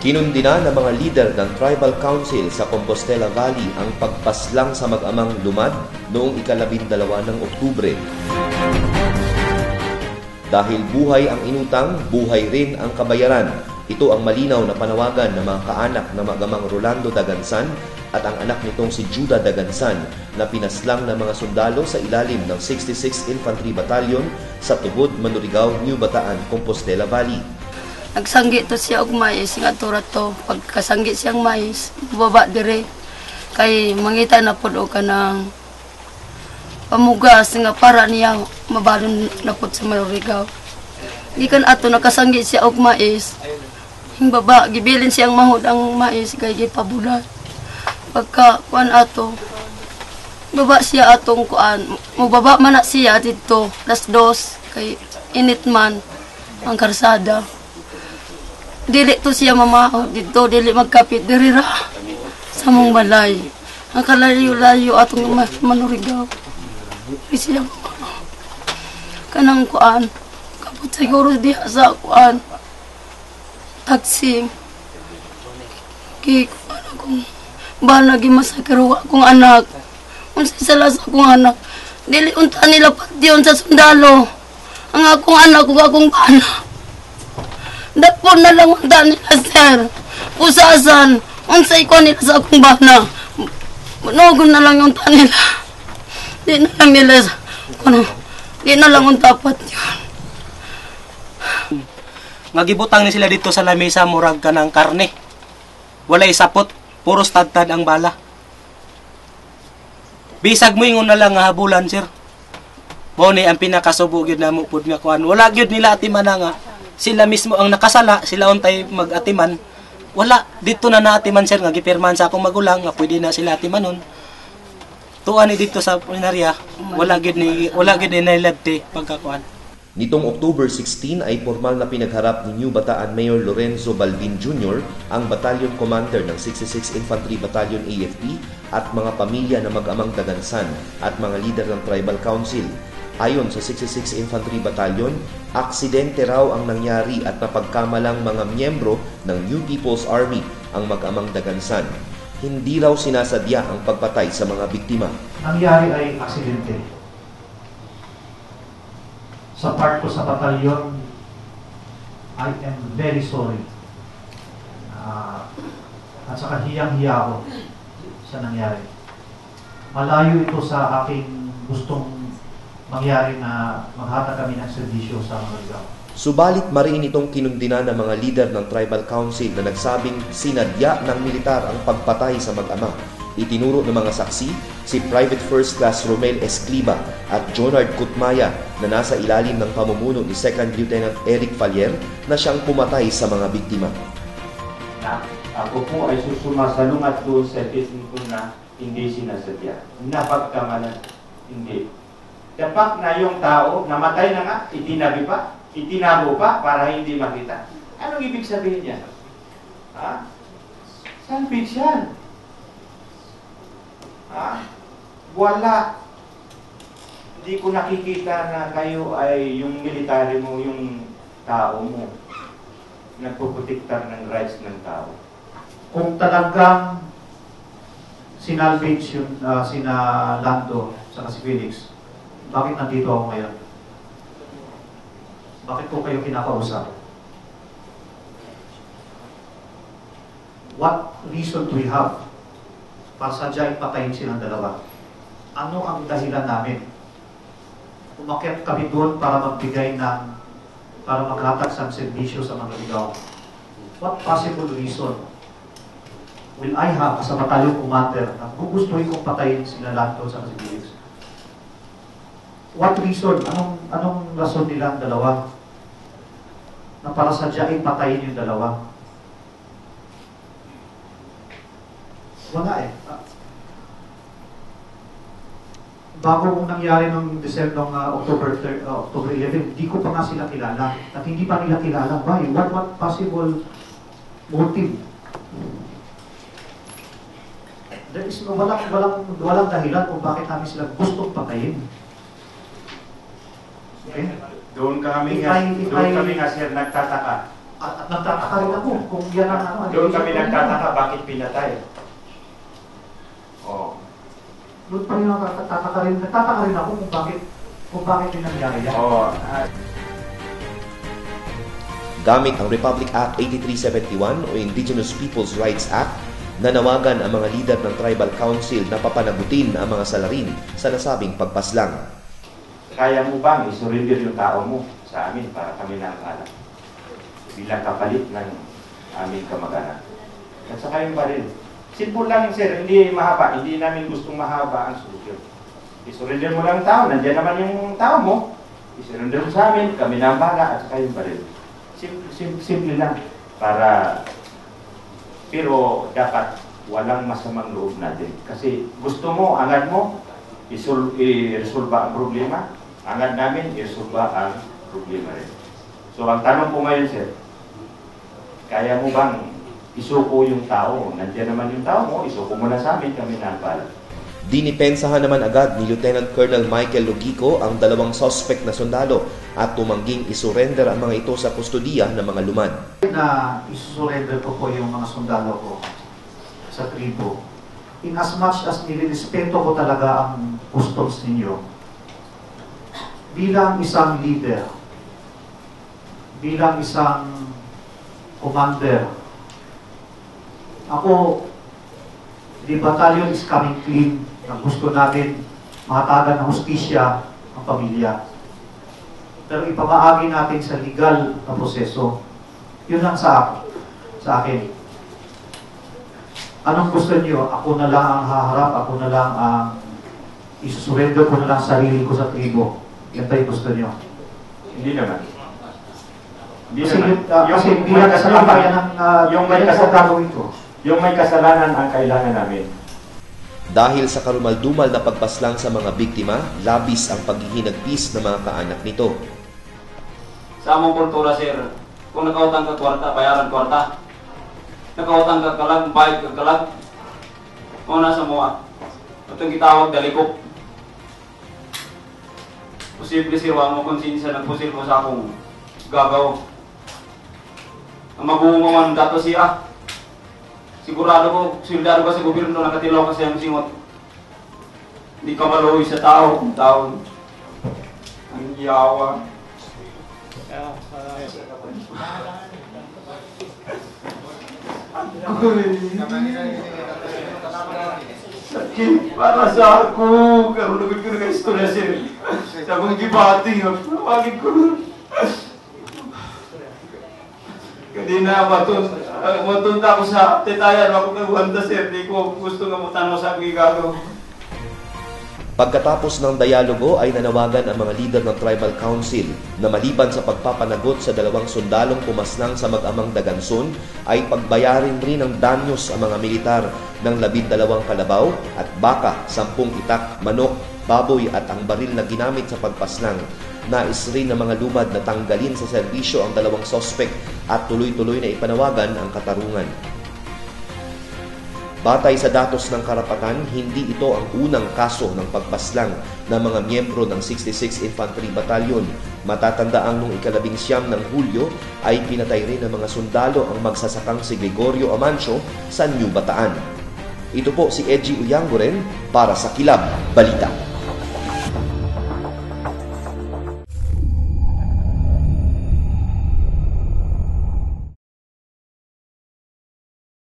Kinundina ng mga lider ng Tribal Council sa Compostela Valley ang pagpaslang sa mag-amang lumad noong ika-12 ng Oktubre. Dahil buhay ang inutang, buhay rin ang kabayaran. Ito ang malinaw na panawagan ng mga kaanak na mag-amang Rolando Dagansan at ang anak nitong si Judah Dagansan na pinaslang ng mga sundalo sa ilalim ng 66th Infantry Battalion sa Tubod, Manurigao, New Bataan, Compostela Valley. Nagsanggi to siya og mais nga turat to. Pagkasanggi siyang mais, baba dire. Kay mangita na pud og kanang pamugas nga para niya mabalon na pud sa Manurigao. Gikan ato nakasanggi siya og mais. Hing baba gibilin siyang mahud ang mais kay gipabulat. Pagka kuan ato baba siya atong kuan. Mubaba man na siya dito. Las 2 kay init man ang karsada. Dili to siya mamahod dito, dili magkapit diri ra sa mong balay. Ang kalayo-layo atong Manurigao. Siya kanang kuan, kapot siguro diha sa kuan. Taxi. Ki kuan akong bana gimasakiro akong anak. Unsa sala sa akong anak. Dili unta nila pagdiyon sa sundalo. Ang akong anak ug akong bana. Dapon na lang unta nila, sir. Usasan, unsay ko nila sa akong bana. Manogon na lang unta nila. Di na lang nila, di na lang unta pat yun. Ngagibutang ni sila dito sa lamesa, murag ka ng karne. Walay sapot, puros tadtad ang bala. Bisag mo ingon na lang nga habulan, sir. Mo ni ang pinakasubo gyud namo pud nga kuan. Wala gyud nila atiman nga. Sila mismo ang nakasala, sila untay mag-atiman. Wala, dito na naatiman sir, nga gipirmahan sa akong magulang, nga pwede na sila atimanon. Tuan ni dito sa punarya, wala gid ni nailabti pagkakuan. Nitong October 16 ay formal na pinagharap ni New Bataan Mayor Lorenzo Balbin Jr. ang Battalion Commander ng 66th Infantry Battalion AFP at mga pamilya na mag-amang Dagansan at mga lider ng Tribal Council. Ayon sa 66th Infantry Battalion, aksidente raw ang nangyari at napagkamalang mga miyembro ng New People's Army ang mag-amang Dagansan. Hindi raw sinasadya ang pagpatay sa mga biktima. Nangyari ay aksidente. Sa part ko sa batalyon, I am very sorry. At saka hiyang-hiya ako sa nangyari. Malayo ito sa aking gustong mangyari na maghatag kami ng serbisyo sa Manurigao. Subalit mariin itong kinundina ng mga lider ng Tribal Council na nagsabing sinadya ng militar ang pagpatay sa mag-ama. Itinuro ng mga saksi si Private First Class Romel Escriba at Jonard Kutmaya na nasa ilalim ng pamumuno ni Second Lieutenant Eric Falier na siyang pumatay sa mga biktima. Ako po ay susumasalungat doon sa testing ko na hindi sinasadya. Napagkamalan, hindi. Dapat na yung tao, namatay na nga, itinabi pa, itinago pa para hindi makita. Anong ibig sabihin niya? Ha? Salvage yan. Ha? Wala. Hindi ko nakikita na kayo ay yung military mo, yung tao mo, nagpuprotektar ng rights ng tao. Kung talagang sinalvage yun, sina Lando sa si Felix, bakit nandito ako ngayon? Bakit ko kayo kinakausap? What reason do we have para sadyain patayin silang dalawa? Ano ang dahilan namin? Umakyat kami doon para magbigay ng, para maghatag sa serbisyo sa Manurigao. What possible reason will I have as a battalion commander na gugustuhin kong patayin sila Lando sa si Felix? What reason? Anong rason nilang dalawa na para sadyain patayin yung dalawa? Wala eh. Bago kung nangyari nung October 11, hindi ko pa nga sila kilala. At hindi pa nila kilala. Why? What possible motive? There is walang dahilan kung bakit namin sila gustong patayin. Okay? Doon kami nga sir nagtataka. At nagtataka rin ako kung yan ang Doon kami nagtataka bakit pinatay. Oh. Doon pa rin nagtataka rin ako kung bakit din nangyari yan. Oh. Gamit ang Republic Act 8371 o Indigenous Peoples' Rights Act, nanawagan ang mga lider ng Tribal Council na papanagutin ang mga salarin sa nasabing pagpaslang. Kaya mo bang isurrender yung tao mo sa amin para kami nakakalap? Bilang kapalit ng aming kamag-anak. At saka yung baril. Simple lang sir, hindi mahaba. Hindi namin gustong mahaba ang solusyon. Isurrender mo lang ang tao, nandiyan naman yung tao mo. Isurrender mo sa amin, kami na ang bahala, at saka yung baril. Simple lang. Pero dapat walang masamang loob natin. Kasi gusto mo, angad mo, i-resolve ang problema. Angad namin, i-resolve ang problema rin. So ang tanong po ngayon sir, kaya mo bang isuko yung tao? Nandiyan naman yung tao mo, isuko mo na sa amin, kami na ang bahala. Dinipensahan naman agad ni Lieutenant Colonel Michael Logico ang dalawang suspect na sundalo at tumangging isurrender ang mga ito sa kustodiya ng mga lumad. Na isusurrender ko po yung mga sundalo ko sa tribo. In as much as nilirespeto ko talaga ang customs ninyo, bilang isang leader, bilang isang commander, ako, the battalion is coming clean na gusto natin mahatagan ng hustisya ang pamilya. Pero ipapaagi natin sa legal na proseso. Yun lang sa akin. Anong gusto niyo? Ako na lang ang haharap, ako na lang ang isusurrender ko na lang sarili ko sa tribo. Yan tayo gusto niyo. Hindi naman. Kasi bilang kasalanan yung may kasalanan ito. Yung may kasalanan ang kailangan namin. Dahil sa karumaldumal na pagpaslang sa mga biktima, labis ang paghihinagpis ng mga kaanak nito. Sa among kultura, sir, kung nakautang ka kwarta, bayaran kwarta. Nakautang ka kalag, bayad ka kalag. Kung nasa mo, itong gitawag dalikop. Posible sir, wala mo konsensya ng posible sa akong gagaw. Ang mag-uumaman dato siya. Sigurado ko, sildado ka sa gobyerno, nakatilaw kasi ang singot. Hindi ka maluwi sa tao, kung tao. Ang yawa. Sakit para sa ako. Karunagod ko na kayo istorya, sir. Sa akong gibati, napagin ko na. Hindi na matunta ko sa tetayan, ako nagwanda sir, di ko gusto nga mutanaw sa agigado. Pagkatapos ng dialogo ay nanawagan ang mga lider ng Tribal Council na maliban sa pagpapanagot sa dalawang sundalong pumaslang sa mag-amang Daganson ay pagbayarin rin ng danyos ang mga militar ng 12 kalabaw at baka, 10 itak, manok, baboy at ang baril na ginamit sa pagpaslang. Nais rin ng mga lumad na tanggalin sa serbisyo ang dalawang sospek at tuloy-tuloy na ipanawagan ang katarungan. Batay sa datos ng karapatan, hindi ito ang unang kaso ng pagpaslang ng mga miyembro ng 66 Infantry Battalion. Matatandaang noong 19 ng Hulyo ay pinatay rin ng mga sundalo ang magsasakang si Gregorio Amancio sa New Bataan. Ito po si Edgy Uyangoren para sa Kilab Balita.